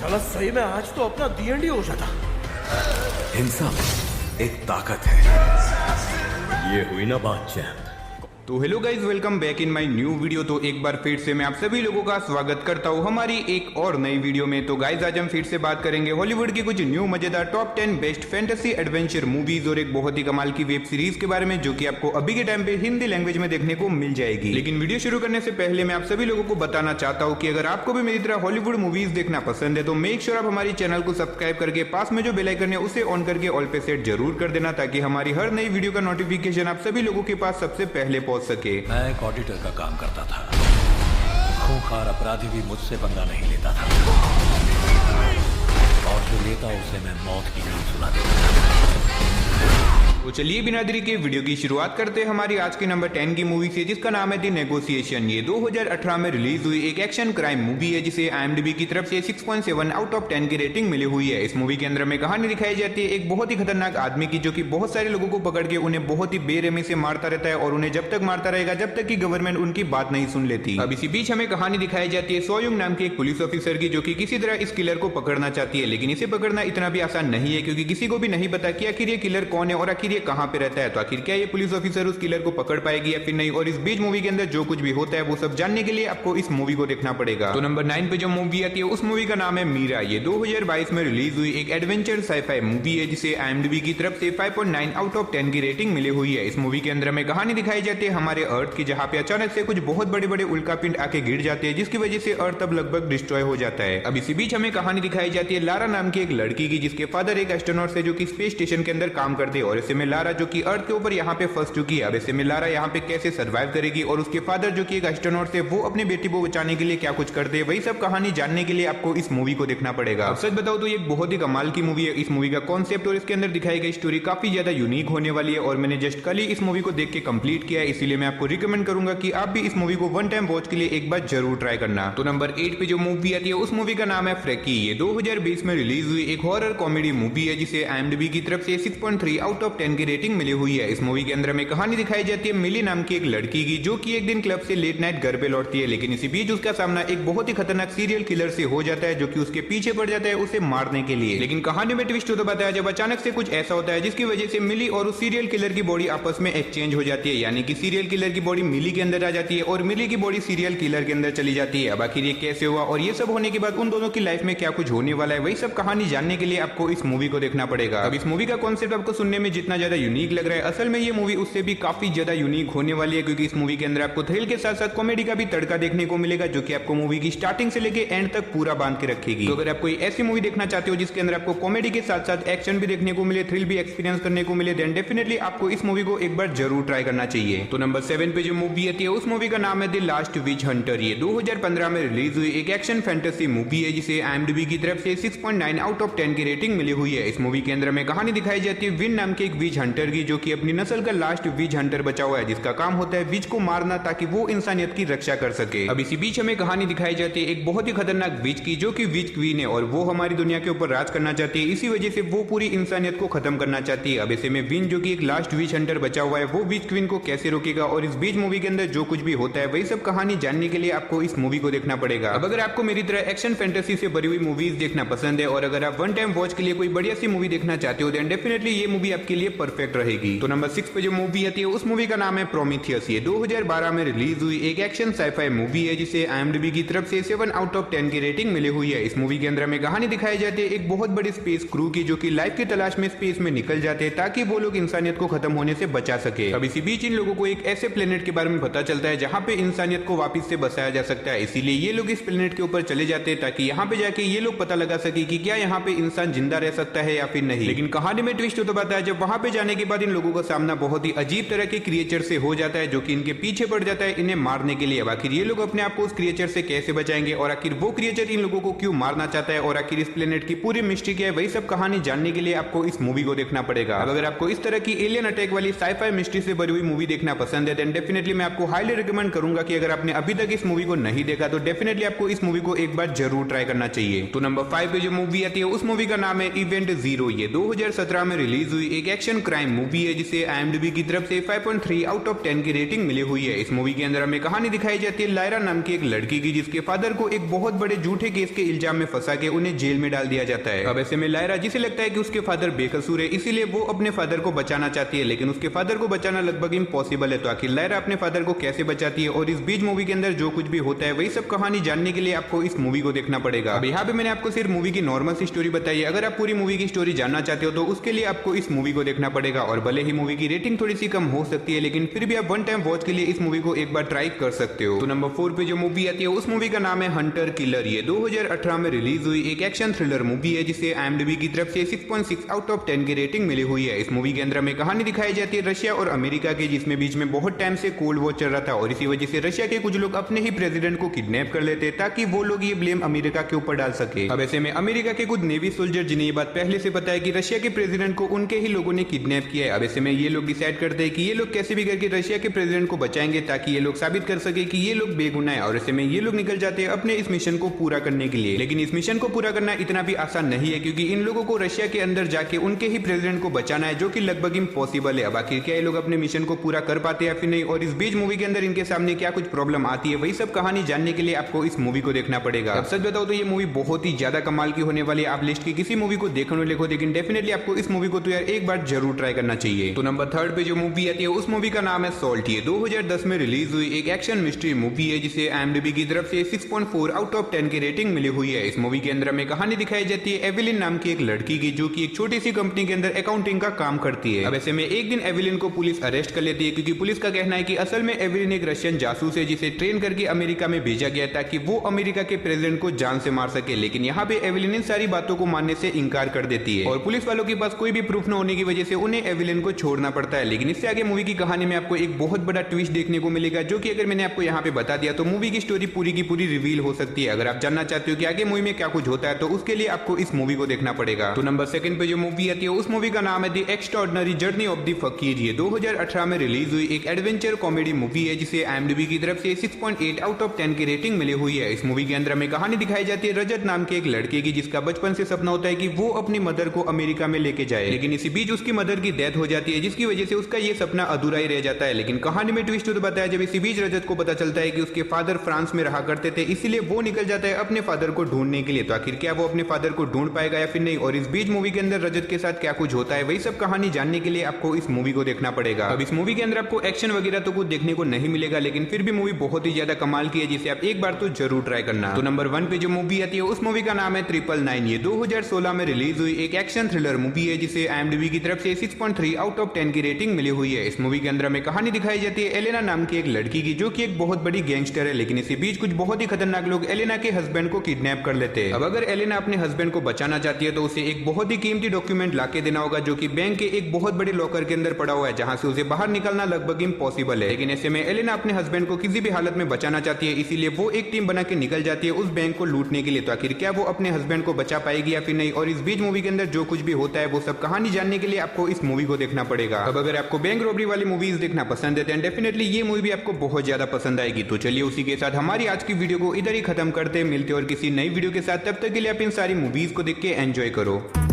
साला सही में आज तो अपना D&D हो जाता। हिंसा एक ताकत है। ये हुई ना बात चैंप। तो hello guys, welcome back in my new video. तो एक बार फिर से मैं आप सभी लोगों का स्वागत करता हूं हमारी एक और नई वीडियो में। तो गाइज आज हम फिर से बात करेंगे हॉलीवुड की कुछ न्यू मजेदार top 10 best fantasy adventure movies और एक बहुत ही कमाल की वेब सीरीज के बारे में, जो कि आपको अभी के टाइम पे हिंदी लैंग्वेज में देखने को मिल जाएगी। लेकिन वीडियो शुरू करने से पहले मैं आप सभी लोगों को बताना चाहता हूँ कि अगर आपको भी मेरी तरह हॉलीवुड मूवीज देखना पसंद है तो मेक श्योर आप हमारी चैनल को सब्सक्राइब करके पास में जो बेल आइकन है उसे ऑन करके ऑल पे सेट जरूर कर देना, ताकि हमारी हर नई वीडियो का नोटिफिकेशन आप सभी लोगों के पास सबसे पहले पहुंच सके। एक ऑडिटर का काम करता था। खूंखार अपराधी भी मुझसे पंगा नहीं लेता था, और जो लेता उसे मैं मौत की नींद सुला देता था। तो चलिए बिना देरी के वीडियो की शुरुआत करते हैं हमारी आज की नंबर 10 की मूवी से, जिसका नाम है द नेगोशिएशन। ये 2018 में रिलीज हुई एक एक्शन क्राइम मूवी है, जिसे IMDb की तरफ से 6.7 आउट ऑफ 10 की रेटिंग मिली हुई है। इस मूवी के अंदर में कहानी दिखाई जाती है एक बहुत ही खतरनाक आदमी की, जो कि बहुत सारे लोगों को पकड़ के उन्हें बहुत ही बेरहमी से मारता रहता है, और उन्हें जब तक मारता रहेगा जब तक कि गवर्नमेंट उनकी बात नहीं सुन लेती। अब इसी बीच हमें कहानी दिखाई जाती है सोयुंग नाम के एक पुलिस ऑफिसर की, जो कि किसी तरह इस किलर को पकड़ना चाहती है। लेकिन इसे पकड़ना इतना भी आसान नहीं है, क्योंकि किसी को भी नहीं पता कि आखिर ये किलर कौन है और आखिर ये कहां पे रहता है। तो आखिर क्या ये पुलिस ऑफिसर उस किलर को पकड़ पाएगी या फिर नहीं, और इस बीच मूवी के अंदर जो कुछ भी होता है वो सब जानने के लिए आपको इस मूवी को देखना पड़ेगा। तो नंबर 9 पे जो मूवी आती है उस मूवी का नाम है मीरा। ये 2022 में रिलीज हुई एक एडवेंचर साइफाई मूवी है, जिसे IMDb की तरफ से 5.9 आउट ऑफ 10 की रेटिंग मिली हुई है। इस मूवी के अंदर में कहानी दिखाई जाती है हमारे अर्थ की, जहाँ पे अचानक से कुछ बहुत बड़े बड़े उल्कापिंड आके गिर जाते हैं, जिसकी वजह से अर्थ अब लगभग डिस्ट्रॉय हो जाता है। अब इसी बीच हमें कहानी दिखाई जाती है लारा नाम की एक लड़की की, जिसके फादर एक एस्ट्रोनॉट है जो कि स्पेस स्टेशन के अंदर काम करते हैं, और ऐसे में लारा जो कि अर्थ के ऊपर यहाँ पे फंस चुकी है। अब ऐसे में लारा यहाँ पे कैसे सर्वाइव करेगी, और उसके फादर जो कि एक एस्ट्रोनॉट है वो अपनी बेटी को बचाने के लिए क्या कुछ करते हैं, वही सब कहानी जानने के लिए आपको इस मूवी को देखना पड़ेगा। अब सच बताओ तो ये बहुत ही कमाल की मूवी है। इस मूवी का कॉन्सेप्ट और इसके अंदर दिखाई गई स्टोरी काफी ज्यादा यूनिक होने वाली है, और मैंने जस्ट कल ही इस मूवी को देख के कंप्लीट किया है, इसीलिए मैं आपको रिकमेंड करूंगा कि आप भी इस मूवी को वन टाइम वॉच के लिए एक बार जरूर ट्राई करना। तो नंबर 8 पे जो मूवी आती है उस मूवी का नाम है फ्रैकी। ये 2020 में रिलीज हुई एक हॉरर कॉमेडी मूवी है, जिसे IMDb की तरफ से 6.3 आउट ऑफ 10 की रेटिंग मिली हुई है। इस मूवी के अंदर में कहानी दिखाई जाती है मिली नाम की एक लड़की की, जो कि एक दिन क्लब से लेट नाइट घर पे लौटती है। लेकिन इसी बीच उसका सामना एक बहुत ही खतरनाक सीरियल किलर से हो जाता है, जो कि उसके पीछे पड़ जाता है उसे मारने के लिए। लेकिन कहानी में ट्विस्ट तो बताया जब अचानक से कुछ ऐसा होता है जिसकी वजह से मिली और उस सीरियल किलर की बॉडी आपस में एक्सचेंज हो जाती है, यानी कि सीरियल किलर की बॉडी मिली के अंदर आ जाती है और मिली की बॉडी सीरियल किलर के अंदर चली जाती है। अब आखिर ये कैसे हुआ, और ये सब होने के बाद उन दोनों की लाइफ में क्या कुछ होने वाला है, वही सब कहानी जानने के लिए आपको इस मूवी को देखना पड़ेगा। अब इस मूवी का कॉन्सेप्ट आपको सुनने में जितना ज्यादा यूनिक लग रहा है, असल में ये मूवी उससे भी काफी ज्यादा यूनिक होने वाली है, क्योंकि इस मूवी के अंदर आपको थ्रिल के साथ साथ कॉमेडी का भी तड़का देखने को मिलेगा, जो कि आपको मूवी की स्टार्टिंग से लेके एंड तक पूरा बांध के रखेगी। तो अगर आप कोई ऐसी मूवी देखना चाहते हो जिसके अंदर आपको कॉमेडी के साथ साथ एक्शन भी देखने को मिले, थ्रिल भी एक्सपीरियंस करने को मिले, देन डेफिनेटली आपको इस मूवी को एक बार जरूर ट्राई करना चाहिए। तो नंबर 7 पे जो मूवी आती है उस मूवी का नाम है द लास्ट विच हंटर। ये 2015 में रिलीज हुई एक एक्शन फैंटेसी मूवी है, जिसे IMDb की तरफ से 6.9 आउट ऑफ 10 की रेटिंग मिली हुई है। इस मूवी के अंदर में कहानी दिखाई जाती है विन नाम के एक विच हंटर की, जो कि अपनी नस्ल का लास्ट विच हंटर बचा हुआ है, जिसका काम होता है विच को मारना ताकि वो इंसानियत की रक्षा कर सके। अब इसी बीच हमें कहानी दिखाई जाती है एक बहुत ही खतरनाक विच की, जो कि विच क्वीन है, और वो हमारी दुनिया के ऊपर राज करना चाहती है। इसी वजह से वो पूरी इंसानियत को खत्म करना चाहती है। अब ऐसे में विन जो कि एक लास्ट विच हंटर बचा हुआ है, वो विच क्वीन को कैसे रोकेगा, और इस बीच मूवी के अंदर जो कुछ भी होता है वही सब कहानी जानने के लिए आपको इस मूवी को देखना पड़ेगा। अब अगर आपको मेरी तरह एक्शन फैंटेसी से भरी हुई मूवीज देखना पसंद है, और अगर आप वन टाइम वॉच के लिए कोई बढ़िया सी मूवी देखना चाहते हो, देन डेफिनेटली ये मूवी आपके लिए परफेक्ट रहेगी। तो नंबर 6 पे जो मूवी आती है उस मूवी का नाम है प्रोमीथियस। ये 2012 में रिलीज हुई एक एक्शन साइफाई मूवी है, जिसे IMDb की तरफ से 7 आउट ऑफ 10 की रेटिंग मिली हुई है। इस मूवी के अंदर में कहानी दिखाई जाती है एक बहुत बड़ी स्पेस क्रू की, जो कि लाइफ की तलाश में स्पेस में निकल जाते हैं ताकि वो लोग इंसानियत को खत्म होने से बचा सके। अब इसी बीच इन लोगों को एक ऐसे प्लेनेट के बारे में पता चलता है जहाँ पे इंसानियत को वापस से बसाया जा सकता है, इसीलिए ये लोग इस प्लेनेट के ऊपर चले जाते हैं ताकि यहाँ पे जाके ये लोग पता लगा सके कि क्या यहाँ पे इंसान जिंदा रह सकता है या फिर नहीं। लेकिन कहानी में ट्विस्ट तो बताया जब वहां पे जाने के बाद इन लोगों का सामना बहुत ही अजीब तरह के क्रिएचर से हो जाता है, जो कि इनके पीछे पड़ जाता है इन्हें मारने के लिए। अब आखिर ये लोग अपने आप को उस क्रिएचर से कैसे बचाएंगे, और आखिर वो क्रिएचर इन लोगों को क्यों मारना चाहता है, और आखिर इस प्लेनेट की पूरी मिस्ट्री क्या है, वही सब कहानी जानने के लिए आपको इस मूवी को देखना पड़ेगा। अब अगर आपको इस तरह की एलियन अटैक वाली साइफाई मिस्ट्री से भरी हुई मूवी देखना पसंद है, देन डेफिनेटली मैं आपको हाईली रिकमेंड करूंगा कि अगर आपने अभी तक इस मूवी को नहीं देखा तो डेफिनेटली आपको इस मूवी को एक बार जरूर ट्राई करना चाहिए। तो नंबर 5 पे जो मूवी आती है उस मूवी का नाम है इवेंट जीरो। ये 2017 में रिलीज हुई एक एक्शन एक्शन क्राइम मूवी है जिसे IMDb की तरफ से 5.3 आउट ऑफ 10 की रेटिंग मिली हुई है। इस मूवी के अंदर हमें कहानी दिखाई जाती है लायरा नाम की एक लड़की की, जिसके फादर को एक बहुत बड़े झूठे केस के इल्जाम में फंसा के उन्हें जेल में डाल दिया जाता है। अब ऐसे में लायरा, जिसे लगता है कि उसके फादर बेकसूर है, इसीलिए वो अपने फादर को बचाना चाहती है, लेकिन उसके फादर को बचाना लगभग इम्पॉसिबल है। तो आखिर लायरा अपने फादर को कैसे बचाती है और इस बीच मूवी के अंदर जो कुछ भी होता है वही सब कहानी जानने के लिए आपको इस मूवी को देखना पड़ेगा। अब यहाँ पे मैंने आपको सिर्फ मूवी की नॉर्मल सी स्टोरी बताई है। अगर आप पूरी मूवी की स्टोरी जानना चाहते हो तो उसके लिए आपको इस मूवी को देखना पड़ेगा। और भले ही मूवी की रेटिंग थोड़ी सी कम हो सकती है, लेकिन फिर भी आप वन टाइम वॉच के लिए इस मूवी को एक बार ट्राई कर सकते हो। तो नंबर 4 पे जो मूवी आती है उस मूवी का नाम है हंटर किलर। ये 2018 में रिलीज हुई एक एक्शन थ्रिलर मूवी है जिसे IMDb की तरफ से 6.6 आउट ऑफ 10 की रेटिंग मिली हुई है। इस मूवी के अंदर हमें कहानी दिखाई जाती है रशिया और अमेरिका की, जिसमें बीच में बहुत टाइम से कोल्ड वॉर चल रहा था और इसी वजह से रशिया के कुछ लोग अपने ही प्रेसिडेंट को किडनैप कर लेते ताकि वो लोग ये ब्लेम अमेरिका के ऊपर डाल सके। अब ऐसे में अमेरिका के कुछ नेवी सोल्जर, जिन्हें ये बात पहले से पता है कि रशिया के प्रेसिडेंट को उनके ही लोगों ने किडनैप किया है, अब ऐसे में ये लोग डिसाइड करते हैं कि ये लोग कैसे भी करके रशिया के प्रेसिडेंट को बचाएंगे ताकि ये लोग साबित कर सके कि ये लोग बेगुनाह है। और ऐसे में ये लोग निकल जाते हैं अपने इस मिशन को पूरा करने के लिए। लेकिन इस मिशन को पूरा करना इतना भी आसान नहीं है, क्योंकि इन लोगों को रशिया के अंदर जाके उनके ही प्रेसिडेंट को बचाना है, जो कि लगभग इम्पॉसिबल है। अब आखिर क्या ये लोग अपने मिशन को पूरा कर पाते हैं या फिर नहीं, और इस बीच मूवी के अंदर इनके सामने क्या कुछ प्रॉब्लम आती है, वही सब कहानी जानने के लिए आपको इस मूवी को देखना पड़ेगा। अब सच बताओ तो ये मूवी बहुत ही ज्यादा कमाल की होने वाली है। आप लिस्ट की किसी मूवी को देखो लिखो, लेकिन डेफिनेटली आपको इस मूवी को तो यार एक बार जरूर ट्राई करना चाहिए। तो नंबर 3 पे जो मूवी आती है उस मूवी का नाम है सॉल्ट। ये 2010 में रिलीज हुई एक एक्शन मिस्ट्री मूवी है जिसे IMDb की तरफ से 6.4 आउट ऑफ 10 की रेटिंग मिली हुई है। इस मूवी के अंदर हमें कहानी दिखाई जाती है एविलिन नाम की एक लड़की की, जो कि एक छोटी सी कंपनी के अंदर अकाउंटिंग का काम करती है। अब ऐसे में एक दिन एविलिन को पुलिस अरेस्ट कर लेती है, क्योंकि पुलिस का कहना है कि असल में एविलिन एक रशियन जासूस है जिसे ट्रेन करके अमेरिका में भेजा गया ताकि वो अमेरिका के प्रेसिडेंट को जान से मार सके। लेकिन यहाँ पे एविलिन इन सारी बातों को मानने से इनकार कर देती है और पुलिस वालों के पास कोई भी प्रूफ न होने की वजह से उन्हें एविलिन को छोड़ना पड़ता है। लेकिन इससे आगे मूवी की कहानी में आपको एक बहुत बड़ा ट्विस्ट देखने को मिलेगा, जो कि अगर मैंने आपको यहाँ पे बता दिया तो मूवी की स्टोरी पूरी की पूरी रिवील हो सकती है। अगर आप जानना चाहते हो कि आगे मूवी में क्या कुछ होता है तो उसके लिए आपको इस मूवी को देखना पड़ेगा। तो नंबर 2 पे जो मूवी आती है उस मूवी का नाम है the extraordinary journey of the फकीर। ये 2018 में रिलीज हुई एक एडवेंचर कॉमेडी मूवी है जिसे IMDb की तरफ से 6.8 आउट ऑफ 10 की रेटिंग मिली हुई है। इस मूवी के अंदर हमें कहानी दिखाई जाती है रजत नाम के एक लड़के की, जिसका बचपन से सपना होता है कि वो अपनी मदर को अमेरिका में लेके जाए, लेकिन इसी बीच उसकी मदर की डेथ हो जाती है, जिसकी वजह से उसका ये सपना अधूरा ही रह जाता है। लेकिन कहानी में ट्विस्ट तो बताया जब इसी बीच रजत को पता चलता है कि उसके फादर फ्रांस में रहा करते थे, इसीलिए वो निकल जाता है अपने फादर को ढूंढने के लिए। तो आखिर क्या वो अपने फादर को ढूंढ पाएगा या फिर नहीं, और इस बीच मूवी के अंदर रजत के साथ क्या कुछ होता है, वही सब कहानी जानने के लिए आपको इस मूवी को देखना पड़ेगा। अब इस मूवी के अंदर आपको एक्शन वगैरह तो कुछ देखने को नहीं मिलेगा, लेकिन फिर भी मूवी बहुत ही ज्यादा कमाल की है, जिसे आप एक बार तो जरूर ट्राई करना। तो नंबर 1 पे जो मूवी आती है उस मूवी का नाम है 999। ये 2016 में रिलीज हुई एक एक्शन थ्रिलर मूवी है जिसे IMDb की तरफ से 6.3 आउट ऑफ 10 की रेटिंग मिली हुई है। इस मूवी के अंदर हमें कहानी दिखाई जाती है एलेना नाम की एक लड़की की, जो कि एक बहुत बड़ी गैंगस्टर है, लेकिन इसी बीच कुछ बहुत ही खतरनाक लोग एलेना के हस्बैंड को किडनैप कर लेते हैं। अब अगर एलेना अपने हस्बैंड को बचाना चाहती है तो उसे एक बहुत ही कीमती डॉक्यूमेंट लाके देना होगा, जो कि बैंक के एक बहुत बड़े लॉकर के अंदर पड़ा हुआ है, जहां से उसे बाहर निकलना लगभग इम्पॉसिबल है। लेकिन ऐसे में एलेना अपने हस्बैंड को किसी भी हालत में बचाना चाहती है, इसीलिए वो एक टीम बना के निकल जाती है उस बैंक को लूटने के लिए। तो आखिर क्या वो अपने हस्बैंड को बचा पाएगी या फिर नहीं, और इस बीच मूवी के अंदर जो कुछ भी होता है वो सब कहानी जानने के लिए आपको इस मूवी को देखना पड़ेगा। अब अगर आपको बैंक रॉबरी वाली मूवीज देखना पसंद है तो डेफिनेटली ये मूवी भी आपको बहुत ज्यादा पसंद आएगी। तो चलिए उसी के साथ हमारी आज की वीडियो को इधर ही खत्म करते, मिलते और किसी नई वीडियो के साथ। तब तक के लिए आप इन सारी मूवीज को देख के एंजॉय करो।